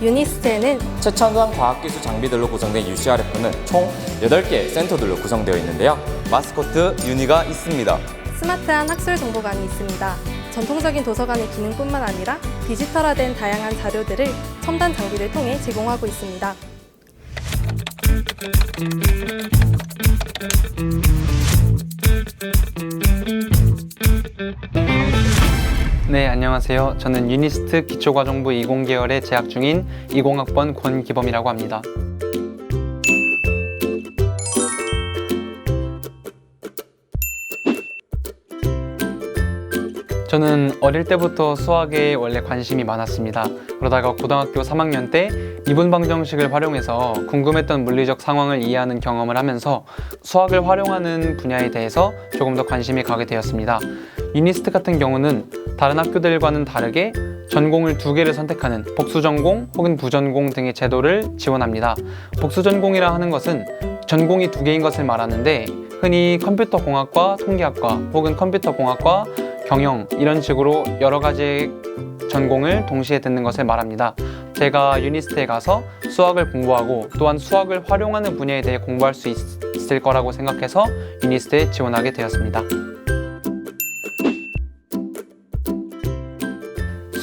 유니스트에는 최첨단 과학기술 장비들로 구성된 UCRF는 총 8개의 센터들로 구성되어 있는데요. 마스코트 유니가 있습니다. 스마트한 학술 정보관이 있습니다. 전통적인 도서관의 기능뿐만 아니라 디지털화된 다양한 자료들을 첨단 장비를 통해 제공하고 있습니다. 네, 안녕하세요. 저는 유니스트 기초과정부 20계열에 재학 중인 20학번 권기범이라고 합니다. 저는 어릴 때부터 수학에 원래 관심이 많았습니다. 그러다가 고등학교 3학년 때 미분 방정식을 활용해서 궁금했던 물리적 상황을 이해하는 경험을 하면서 수학을 활용하는 분야에 대해서 조금 더 관심이 가게 되었습니다. 유니스트 같은 경우는 다른 학교들과는 다르게 전공을 2개를 선택하는 복수전공 혹은 부전공 등의 제도를 지원합니다. 복수전공이라 하는 것은 전공이 2개인 것을 말하는데 흔히 컴퓨터공학과 통계학과 혹은 컴퓨터공학과 경영 이런 식으로 여러 가지 전공을 동시에 듣는 것을 말합니다. 제가 유니스트에 가서 수학을 공부하고 또한 수학을 활용하는 분야에 대해 공부할 수 있을 거라고 생각해서 유니스트에 지원하게 되었습니다.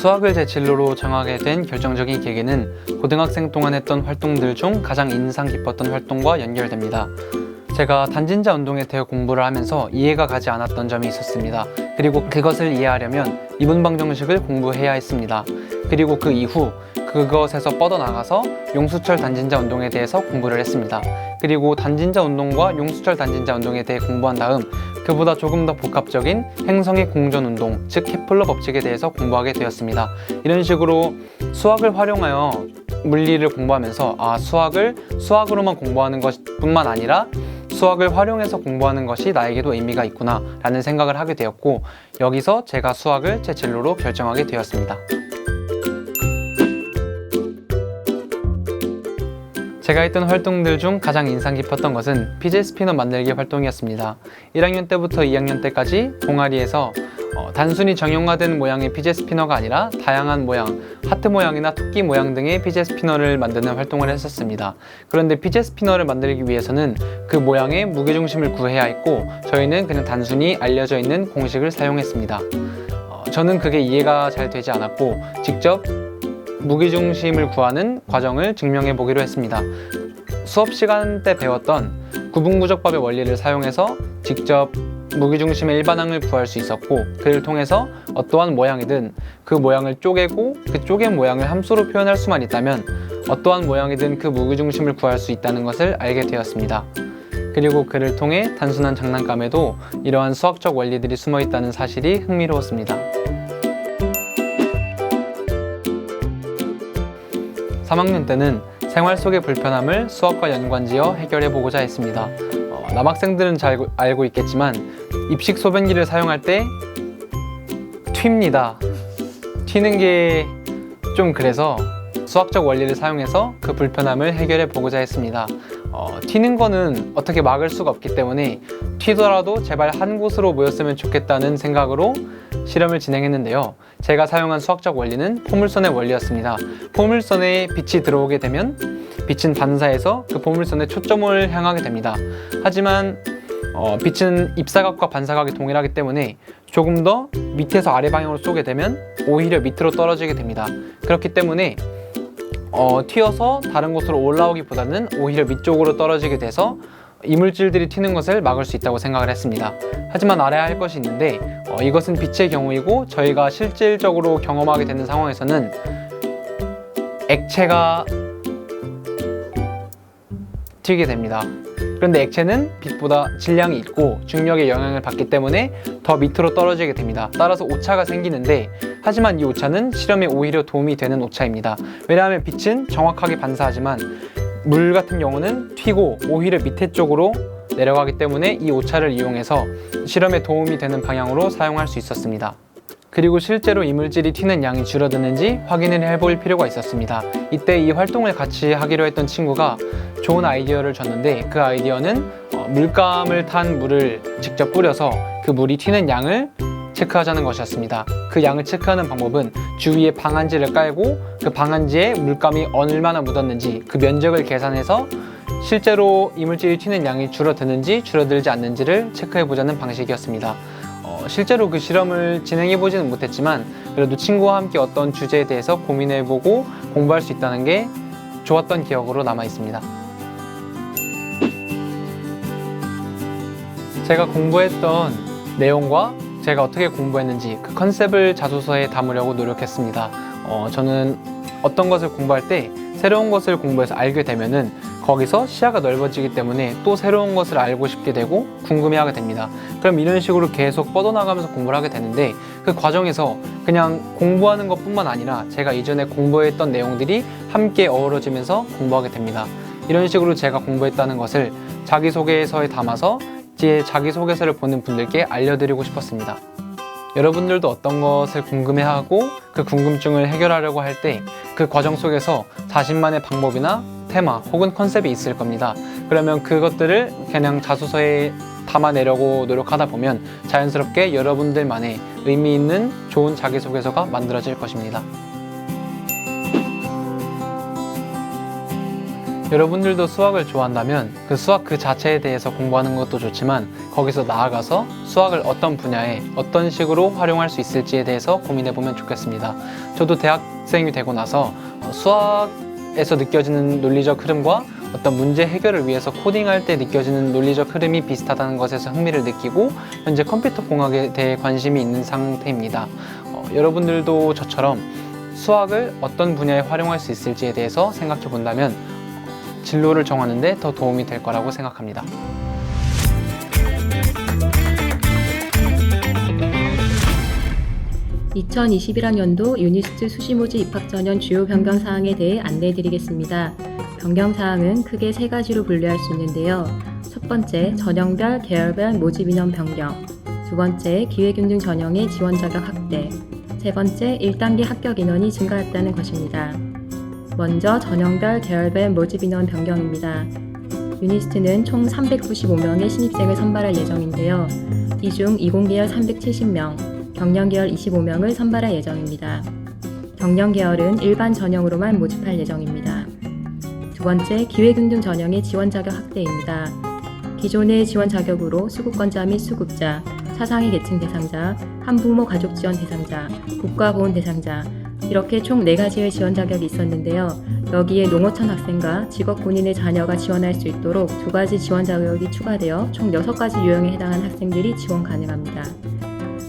수학을 제 진로로 정하게 된 결정적인 계기는 고등학생 동안 했던 활동들 중 가장 인상 깊었던 활동과 연결됩니다. 제가 단진자 운동에 대해 공부를 하면서 이해가 가지 않았던 점이 있었습니다. 그리고 그것을 이해하려면 미분 방정식을 공부해야 했습니다. 그리고 그 이후 그것에서 뻗어나가서 용수철 단진자 운동에 대해서 공부를 했습니다. 그리고 단진자 운동과 용수철 단진자 운동에 대해 공부한 다음 그보다 조금 더 복합적인 행성의 공전 운동, 즉 케플러 법칙에 대해서 공부하게 되었습니다. 이런 식으로 수학을 활용하여 물리를 공부하면서 수학을 수학으로만 공부하는 것뿐만 아니라 수학을 활용해서 공부하는 것이 나에게도 의미가 있구나 라는 생각을 하게 되었고, 여기서 제가 수학을 제 진로로 결정하게 되었습니다. 제가 했던 활동들 중 가장 인상 깊었던 것은 피제 스피너 만들기 활동이었습니다. 1학년 때부터 2학년 때까지 동아리에서 단순히 정형화된 모양의 피제 스피너가 아니라 다양한 모양, 하트 모양이나 토끼 모양 등의 피제 스피너를 만드는 활동을 했었습니다. 그런데 피제 스피너를 만들기 위해서는 그 모양의 무게중심을 구해야 했고 저희는 그냥 단순히 알려져 있는 공식을 사용했습니다. 저는 그게 이해가 잘 되지 않았고 직접 무게중심을 구하는 과정을 증명해 보기로 했습니다. 수업 시간 때 배웠던 구분구적법의 원리를 사용해서 직접 무게중심의 일반항을 구할 수 있었고, 그를 통해서 어떠한 모양이든 그 모양을 쪼개고 그 쪼갠 모양을 함수로 표현할 수만 있다면 어떠한 모양이든 그 무게중심을 구할 수 있다는 것을 알게 되었습니다. 그리고 그를 통해 단순한 장난감에도 이러한 수학적 원리들이 숨어 있다는 사실이 흥미로웠습니다. 3학년 때는 생활 속의 불편함을 수학과 연관지어 해결해 보고자 했습니다. 남학생들은 잘 알고 있겠지만 입식 소변기를 사용할 때 튑니다. 튀는 게 좀 그래서 수학적 원리를 사용해서 그 불편함을 해결해 보고자 했습니다. 튀는 거는 어떻게 막을 수가 없기 때문에 튀더라도 제발 한 곳으로 모였으면 좋겠다는 생각으로 실험을 진행했는데요. 제가 사용한 수학적 원리는 포물선의 원리였습니다. 포물선에 빛이 들어오게 되면 빛은 반사해서 그 포물선에 초점을 향하게 됩니다. 하지만 빛은 입사각과 반사각이 동일하기 때문에 조금 더 밑에서 아래 방향으로 쏘게 되면 오히려 밑으로 떨어지게 됩니다. 그렇기 때문에 튀어서 다른 곳으로 올라오기보다는 오히려 밑쪽으로 떨어지게 돼서 이물질들이 튀는 것을 막을 수 있다고 생각을 했습니다. 하지만 알아야 할 것이 있는데 이것은 빛의 경우이고 저희가 실질적으로 경험하게 되는 상황에서는 액체가 튀게 됩니다. 그런데 액체는 빛보다 질량이 있고 중력의 영향을 받기 때문에 더 밑으로 떨어지게 됩니다. 따라서 오차가 생기는데 하지만 이 오차는 실험에 오히려 도움이 되는 오차입니다. 왜냐하면 빛은 정확하게 반사하지만 물 같은 경우는 튀고 오히려 밑에 쪽으로 내려가기 때문에 이 오차를 이용해서 실험에 도움이 되는 방향으로 사용할 수 있었습니다. 그리고 실제로 이물질이 튀는 양이 줄어드는지 확인을 해볼 필요가 있었습니다. 이때 이 활동을 같이 하기로 했던 친구가 좋은 아이디어를 줬는데 그 아이디어는 물감을 탄 물을 직접 뿌려서 그 물이 튀는 양을 체크하자는 것이었습니다. 그 양을 체크하는 방법은 주위에 방한지를 깔고 그 방한지에 물감이 얼마나 묻었는지 그 면적을 계산해서 실제로 이물질이 튀는 양이 줄어드는지 줄어들지 않는지를 체크해보자는 방식이었습니다. 실제로 그 실험을 진행해보지는 못했지만 그래도 친구와 함께 어떤 주제에 대해서 고민해보고 공부할 수 있다는 게 좋았던 기억으로 남아있습니다. 제가 공부했던 내용과 제가 어떻게 공부했는지 그 컨셉을 자소서에 담으려고 노력했습니다. 저는 어떤 것을 공부할 때 새로운 것을 공부해서 알게 되면은 거기서 시야가 넓어지기 때문에 또 새로운 것을 알고 싶게 되고 궁금해하게 됩니다. 그럼 이런 식으로 계속 뻗어나가면서 공부를 하게 되는데 그 과정에서 그냥 공부하는 것뿐만 아니라 제가 이전에 공부했던 내용들이 함께 어우러지면서 공부하게 됩니다. 이런 식으로 제가 공부했다는 것을 자기소개서에 담아서 제 자기소개서를 보는 분들께 알려드리고 싶었습니다. 여러분들도 어떤 것을 궁금해하고 그 궁금증을 해결하려고 할 때 그 과정 속에서 자신만의 방법이나 테마 혹은 컨셉이 있을 겁니다. 그러면 그것들을 그냥 자소서에 담아내려고 노력하다 보면 자연스럽게 여러분들만의 의미 있는 좋은 자기소개서가 만들어질 것입니다. 여러분들도 수학을 좋아한다면 그 수학 그 자체에 대해서 공부하는 것도 좋지만 거기서 나아가서 수학을 어떤 분야에 어떤 식으로 활용할 수 있을지에 대해서 고민해보면 좋겠습니다. 저도 대학생이 되고 나서 수학에서 느껴지는 논리적 흐름과 어떤 문제 해결을 위해서 코딩할 때 느껴지는 논리적 흐름이 비슷하다는 것에서 흥미를 느끼고 현재 컴퓨터 공학에 대해 관심이 있는 상태입니다. 여러분들도 저처럼 수학을 어떤 분야에 활용할 수 있을지에 대해서 생각해 본다면 진로를 정하는 데 더 도움이 될 거라고 생각합니다. (2021학년도) 유니스트 수시모집 입학전형 주요 변경사항에 대해 안내해드리겠습니다. 변경사항은 크게 3가지로 분류할 수 있는데요. 첫 번째, 전형별, 계열별 모집 인원 변경. 두 번째, 기회균등 전형의 지원 자격 확대. 세 번째, 1단계 합격 인원이 증가했다는 것입니다. 먼저 전형별, 계열별 모집 인원 변경입니다. 유니스트는 총 395명의 신입생을 선발할 예정인데요. 이 중 이공계열 370명, 경영계열 25명을 선발할 예정입니다. 경영계열은 일반 전형으로만 모집할 예정입니다. 두 번째, 기회균등 전형의 지원 자격 확대입니다. 기존의 지원 자격으로 수급권자 및 수급자, 차상위 계층 대상자, 한부모 가족 지원 대상자, 국가보훈 대상자, 이렇게 총 4가지의 지원 자격이 있었는데요. 여기에 농어촌 학생과 직업 군인의 자녀가 지원할 수 있도록 2가지 지원 자격이 추가되어 총 6가지 유형에 해당하는 학생들이 지원 가능합니다.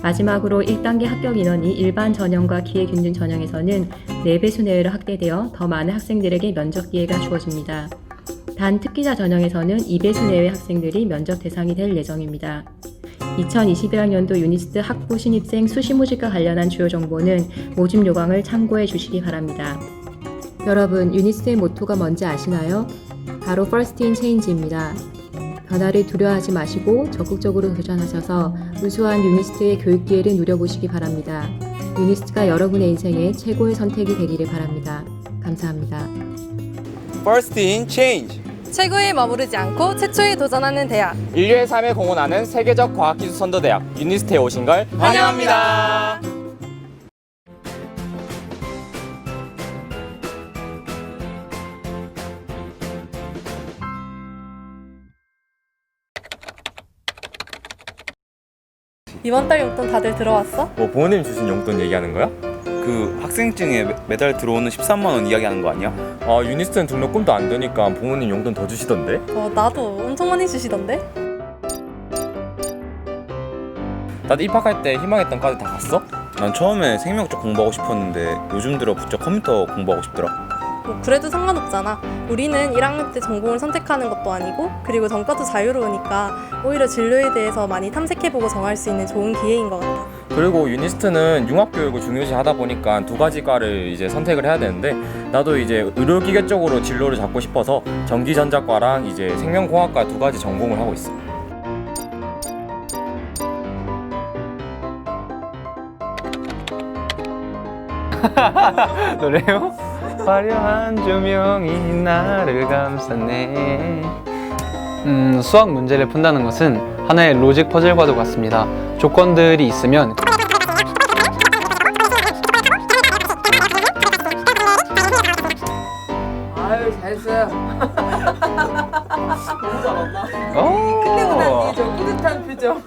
마지막으로 1단계 합격 인원이 일반 전형과 기회균등 전형에서는 4배수 내외로 확대되어 더 많은 학생들에게 면접 기회가 주어집니다. 단 특기자 전형에서는 2배수 내외 학생들이 면접 대상이 될 예정입니다. 2021학년도 유니스트 학부 신입생 수시모집과 관련한 주요 정보는 모집 요강을 참고해 주시기 바랍니다. 여러분, 유니스트의 모토가 뭔지 아시나요? 바로 First in Change입니다. 변화를 두려워하지 마시고 적극적으로 도전하셔서 우수한 유니스트의 교육 기회를 누려보시기 바랍니다. 유니스트가 여러분의 인생의 최고의 선택이 되기를 바랍니다. 감사합니다. First in Change. 최고에 머무르지 않고 최초에 도전하는 대학. 인류의 삶에 공헌하는 세계적 과학기술 선도대학 유니스트에 오신 걸 환영합니다. 이번 달 용돈 다들 들어왔어? 뭐 부모님 주신 용돈 얘기하는 거야? 그 학생증에 매달 들어오는 13만 원 이야기하는 거 아니야? 아, 유니스트는 등록금도 안 되니까 부모님 용돈 더 주시던데? 나도 엄청 많이 주시던데? 다들 입학할 때 희망했던 과들 다 갔어? 난 처음에 생명 쪽 공부하고 싶었는데 요즘 들어 부쩍 컴퓨터 공부하고 싶더라. 뭐 그래도 상관없잖아. 우리는 1학년 때 전공을 선택하는 것도 아니고 그리고 전과도 자유로우니까 오히려 진로에 대해서 많이 탐색해보고 정할 수 있는 좋은 기회인 것 같아. 그리고 유니스트는 융합교육을 중요시 하다 보니까 2가지 과를 이제 선택을 해야 되는데 나도 이제 의료기계 쪽으로 진로를 잡고 싶어서 전기전자과랑 이제 생명공학과 2가지 전공을 하고 있어. 노래요? 화려한 조명이 나를 감쌌네. 수학 문제를 푼다는 것은 하나의 로직 퍼즐과도 같습니다. 조건들이 있으면 잘했어요. 오. 끝내고 난 뒤에 저 뿌듯한 표정.